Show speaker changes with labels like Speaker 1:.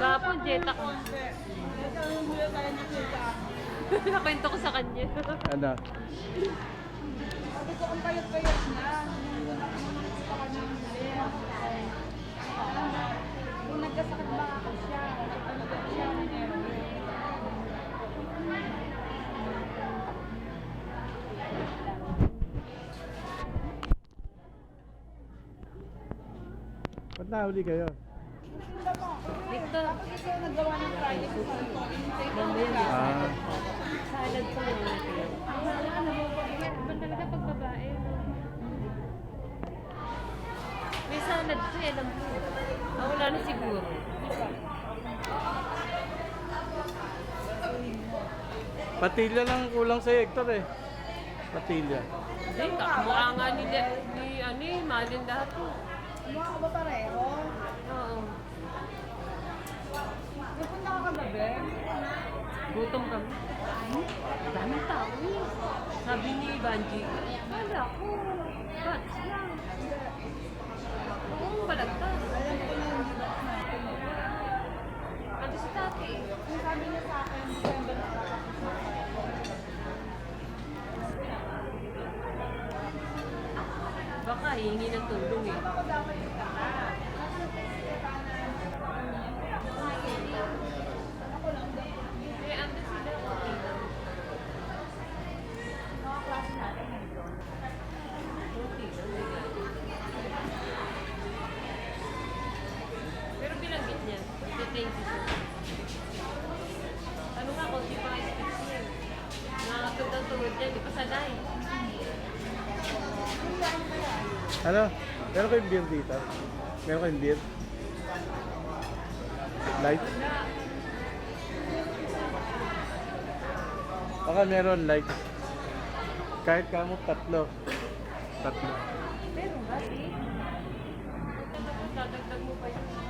Speaker 1: Kahapon, Jetta ko. Nakwento ko sa kanya.
Speaker 2: Ano?
Speaker 3: Sabi ko, ang payat-payat na. Nung nakita ka niya muli. Kung nagkasakit ba ako siya, nagkasakit siya ng nervyo.
Speaker 2: Ba't nahuli kayo?
Speaker 1: Victor.
Speaker 3: Tapos ito nagawa ng Friday ko sa
Speaker 2: Ah,
Speaker 1: Salad pa lang natin. Iba talaga pag babae. No? May salad ko eh, alam ko. Ah, wala na siguro.
Speaker 2: patilya lang kulang sa Hector eh. Patilya.
Speaker 1: Hindi, mukha nga ni Malin lahat ko.
Speaker 3: Mukha ko ba pareho?
Speaker 1: Oo.
Speaker 3: Napunta ka kagabi?
Speaker 1: Gutom kami. Daming tao eh. Sabi ni Banji, wala ko. Bats lang. Oo, balagtas.
Speaker 3: Alam ko na hindi ba natin.
Speaker 1: Ano si Tati?
Speaker 3: Kung sabi niya sa akin, December na kakapos na tayo.
Speaker 1: Baka hihingi ng tulong eh.
Speaker 3: Ako dapat yung kaka. Ako lang dapat.
Speaker 1: Eh, ang sila, okay lang.
Speaker 3: Mga klase natin nandun.
Speaker 1: Okay lang, ganyan. Pero binanggit niya, thank you. Ano nga, kung di pa expect niya. Nakakatod ang tuhod niya, di pa sanay.
Speaker 2: Ano? Meron kayong beer dito? Meron kayong beer? Light?
Speaker 1: Wala.
Speaker 2: Baka meron light. Kahit kamo tatlo. Tatlo.
Speaker 1: Meron ba, eh? Dadagdag mo pa yun.